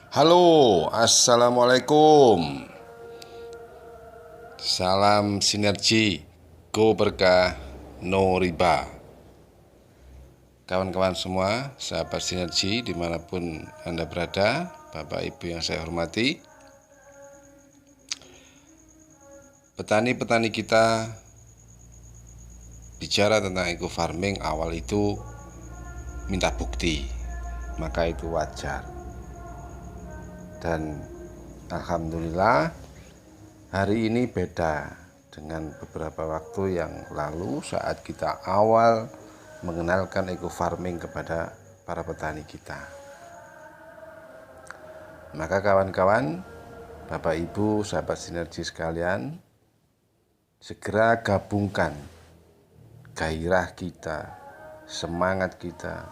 Halo, assalamualaikum. Salam sinergi, go berkah, no riba. Kawan-kawan semua, sahabat sinergi dimanapun Anda berada, Bapak Ibu yang saya hormati, petani-petani kita bicara tentang eco farming awal itu minta bukti, maka itu wajar. Dan alhamdulillah hari ini beda dengan beberapa waktu yang lalu saat kita awal mengenalkan eco farming kepada para petani kita. Maka kawan-kawan, Bapak Ibu, sahabat sinergi sekalian, segera gabungkan gairah kita, semangat kita,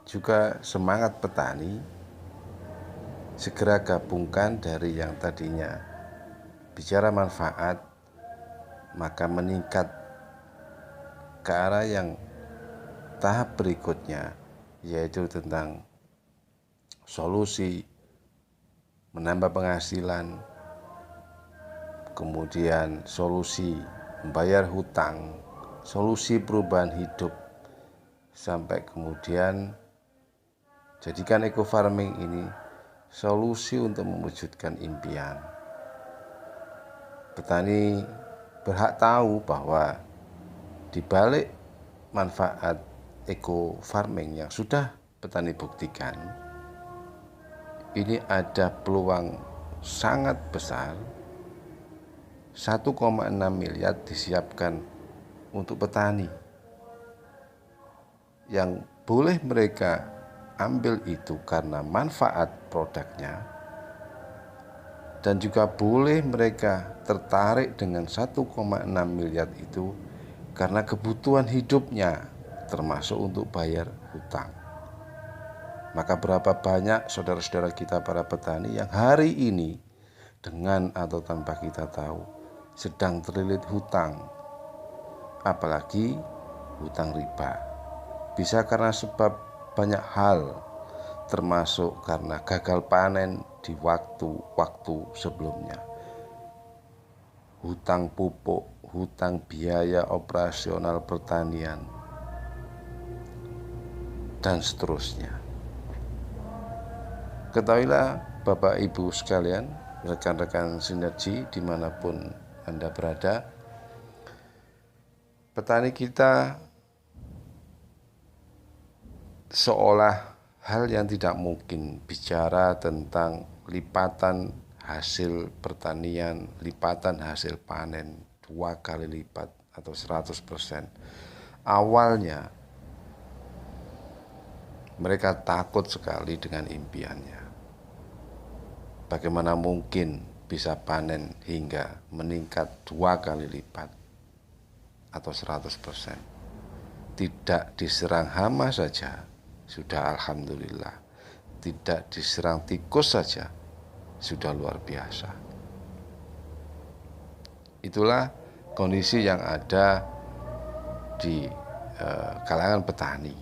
juga semangat petani. Segera gabungkan dari yang tadinya bicara manfaat, maka meningkat ke arah yang tahap berikutnya, yaitu tentang solusi menambah penghasilan, kemudian solusi membayar hutang, solusi perubahan hidup, sampai kemudian jadikan eco farming ini solusi untuk mewujudkan impian. Petani berhak tahu bahwa di balik manfaat eco farming yang sudah petani buktikan, ini ada peluang sangat besar. 1,6 miliar disiapkan untuk petani yang boleh mereka ambil itu karena manfaat produknya, dan juga boleh mereka tertarik dengan 1,6 miliar itu karena kebutuhan hidupnya, termasuk untuk bayar hutang. Maka berapa banyak saudara-saudara kita para petani yang hari ini dengan atau tanpa kita tahu sedang terlilit hutang, apalagi hutang riba. Bisa karena sebab banyak hal, termasuk karena gagal panen di waktu-waktu sebelumnya, hutang pupuk, hutang biaya operasional pertanian, dan seterusnya. Ketahuilah Bapak Ibu sekalian, rekan-rekan sinergi dimanapun Anda berada, petani kita seolah hal yang tidak mungkin bicara tentang lipatan hasil pertanian, lipatan hasil panen 2 kali lipat atau 100%. Awalnya mereka takut sekali dengan impiannya. Bagaimana mungkin bisa panen hingga meningkat 2 kali lipat atau 100%. Tidak diserang hama saja sudah alhamdulillah, tidak diserang tikus saja sudah luar biasa. Itulah kondisi yang ada di kalangan petani,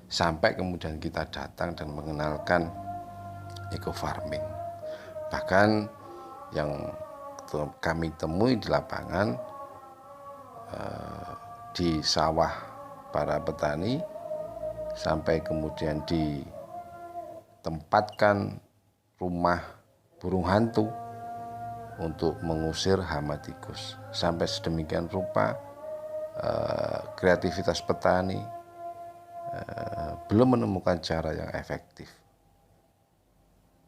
sampai kemudian kita datang dan mengenalkan eco farming. Bahkan yang kami temui di lapangan, di sawah para petani, sampai kemudian ditempatkan rumah burung hantu untuk mengusir hama tikus. Sampai sedemikian rupa kreativitas petani belum menemukan cara yang efektif.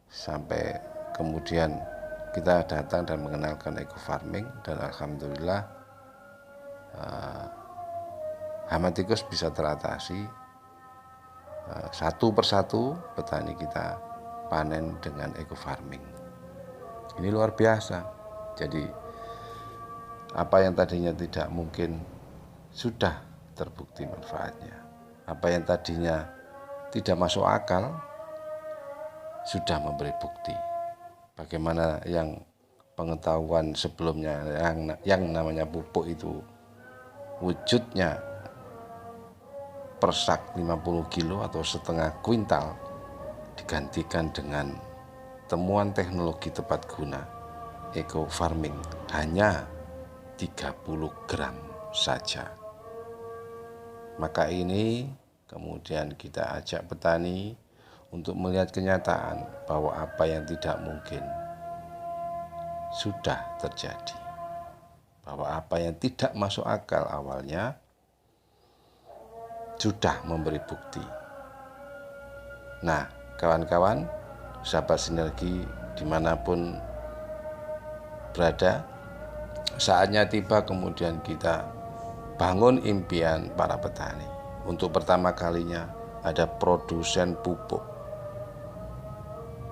Sampai kemudian kita datang dan mengenalkan eco farming, dan alhamdulillah hama tikus bisa teratasi. Satu persatu petani kita panen dengan eco farming. Ini luar biasa. Jadi apa yang tadinya tidak mungkin sudah terbukti manfaatnya. Apa yang tadinya tidak masuk akal sudah memberi bukti. Bagaimana yang pengetahuan sebelumnya yang namanya pupuk itu wujudnya per sak 50 kilo atau setengah kuintal digantikan dengan temuan teknologi tepat guna eco farming hanya 30 gram saja. Maka ini kemudian kita ajak petani untuk melihat kenyataan bahwa apa yang tidak mungkin sudah terjadi, bahwa apa yang tidak masuk akal awalnya sudah memberi bukti. Nah, kawan-kawan, sahabat sinergi dimanapun berada, saatnya tiba kemudian kita bangun impian para petani. Untuk pertama kalinya ada produsen pupuk.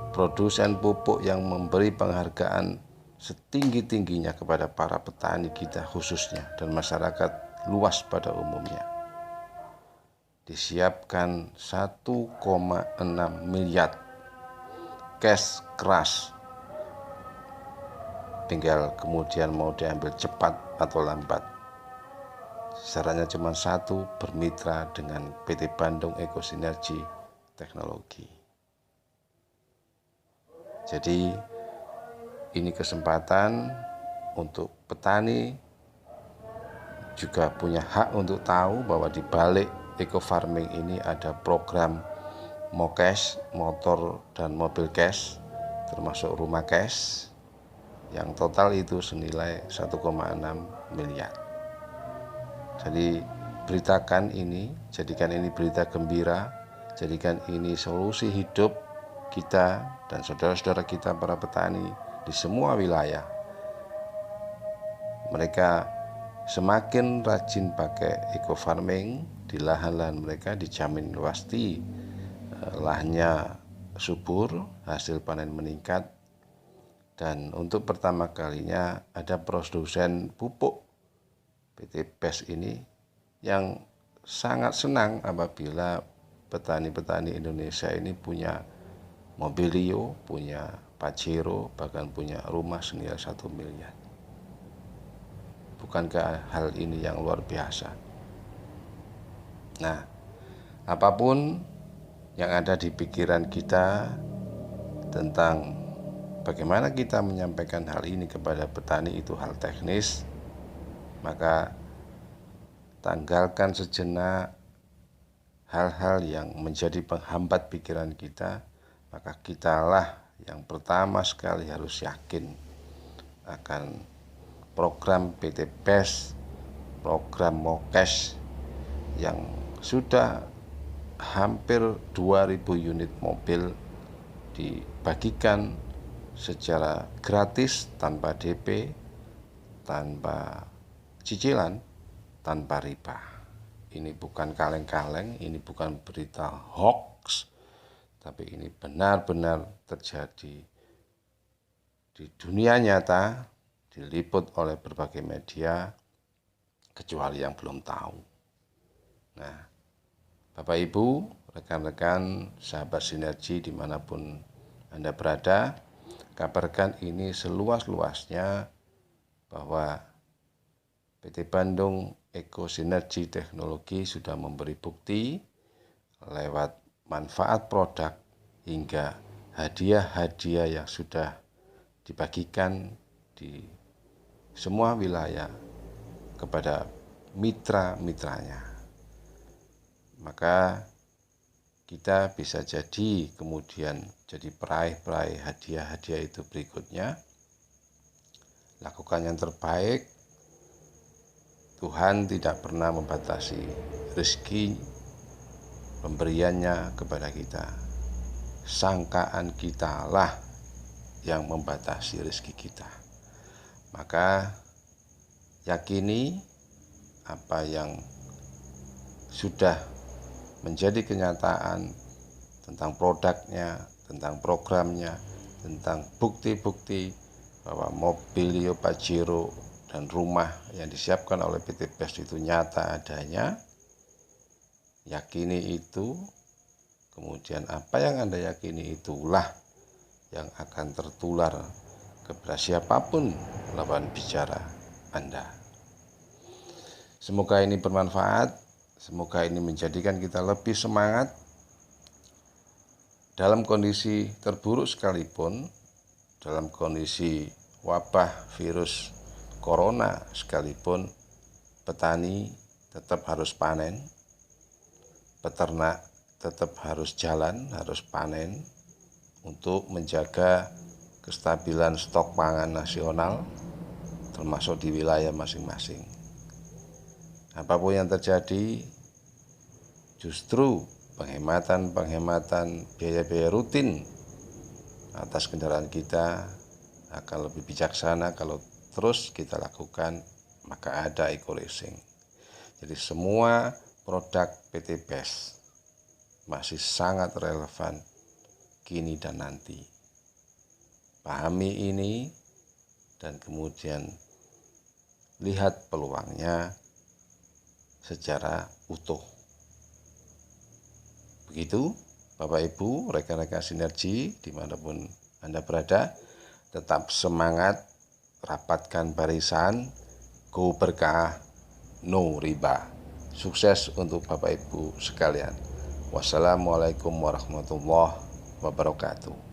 Produsen pupuk yang memberi penghargaan setinggi-tingginya kepada para petani kita khususnya dan masyarakat luas pada umumnya. Disiapkan 1,6 miliar cash crush. Tinggal kemudian mau diambil cepat atau lambat. Syaratnya cuma satu, bermitra dengan PT Bandung Ekosinergi Teknologi. Jadi ini kesempatan untuk petani juga punya hak untuk tahu bahwa di balik eco farming ini ada program Mokes, motor dan mobil cash, termasuk rumah cash, yang total itu senilai 1,6 miliar. Jadi beritakan ini, jadikan ini berita gembira, jadikan ini solusi hidup kita dan saudara-saudara kita para petani di semua wilayah. Mereka semakin rajin pakai eco farming, di lahan-lahan mereka dijamin pasti lahannya subur, hasil panen meningkat. Dan untuk pertama kalinya ada produsen pupuk PT BES ini yang sangat senang apabila petani-petani Indonesia ini punya mobilio, punya Pajero, bahkan punya rumah senilai 1 miliar. Bukankah hal ini yang luar biasa? Nah, apapun yang ada di pikiran kita tentang bagaimana kita menyampaikan hal ini kepada petani itu hal teknis, maka tanggalkan sejenak hal-hal yang menjadi penghambat pikiran kita, maka kitalah yang pertama sekali harus yakin akan program PT BES, program Mokes yang sudah hampir 2.000 unit mobil dibagikan secara gratis, tanpa DP, tanpa cicilan, tanpa riba. Ini bukan kaleng-kaleng, ini bukan berita hoax, tapi ini benar-benar terjadi di dunia nyata, diliput oleh berbagai media, kecuali yang belum tahu. Nah, Bapak Ibu, rekan-rekan, sahabat sinergi dimanapun Anda berada, kabarkan ini seluas-luasnya bahwa PT Bandung Ekosinergi Teknologi sudah memberi bukti lewat manfaat produk hingga hadiah-hadiah yang sudah dibagikan di semua wilayah kepada mitra-mitranya. Maka kita bisa jadi kemudian jadi peraih-peraih hadiah-hadiah itu berikutnya. Lakukan yang terbaik. Tuhan tidak pernah membatasi rezeki pemberiannya kepada kita. Sangkaan kitalah yang membatasi rezeki kita. Maka yakini apa yang sudah menjadi kenyataan tentang produknya, tentang programnya, tentang bukti-bukti bahwa mobilio Pajero dan rumah yang disiapkan oleh PT BES itu nyata adanya. Yakini itu, kemudian apa yang Anda yakini itulah yang akan tertular kepada siapapun lawan bicara Anda. Semoga ini bermanfaat. Semoga ini menjadikan kita lebih semangat dalam kondisi terburuk sekalipun, dalam kondisi wabah virus corona sekalipun, petani tetap harus panen, peternak tetap harus jalan, harus panen untuk menjaga kestabilan stok pangan nasional termasuk di wilayah masing-masing. Apapun yang terjadi, justru penghematan biaya-biaya rutin atas kendaraan kita akan lebih bijaksana kalau terus kita lakukan, maka ada eco-leasing. Jadi semua produk PT BES masih sangat relevan kini dan nanti. Pahami ini dan kemudian lihat peluangnya secara utuh. Begitu Bapak Ibu, rekan-rekan sinergi dimanapun Anda berada, tetap semangat, rapatkan barisan, go berkah, no riba. Sukses untuk Bapak Ibu sekalian. Wassalamualaikum warahmatullahi wabarakatuh.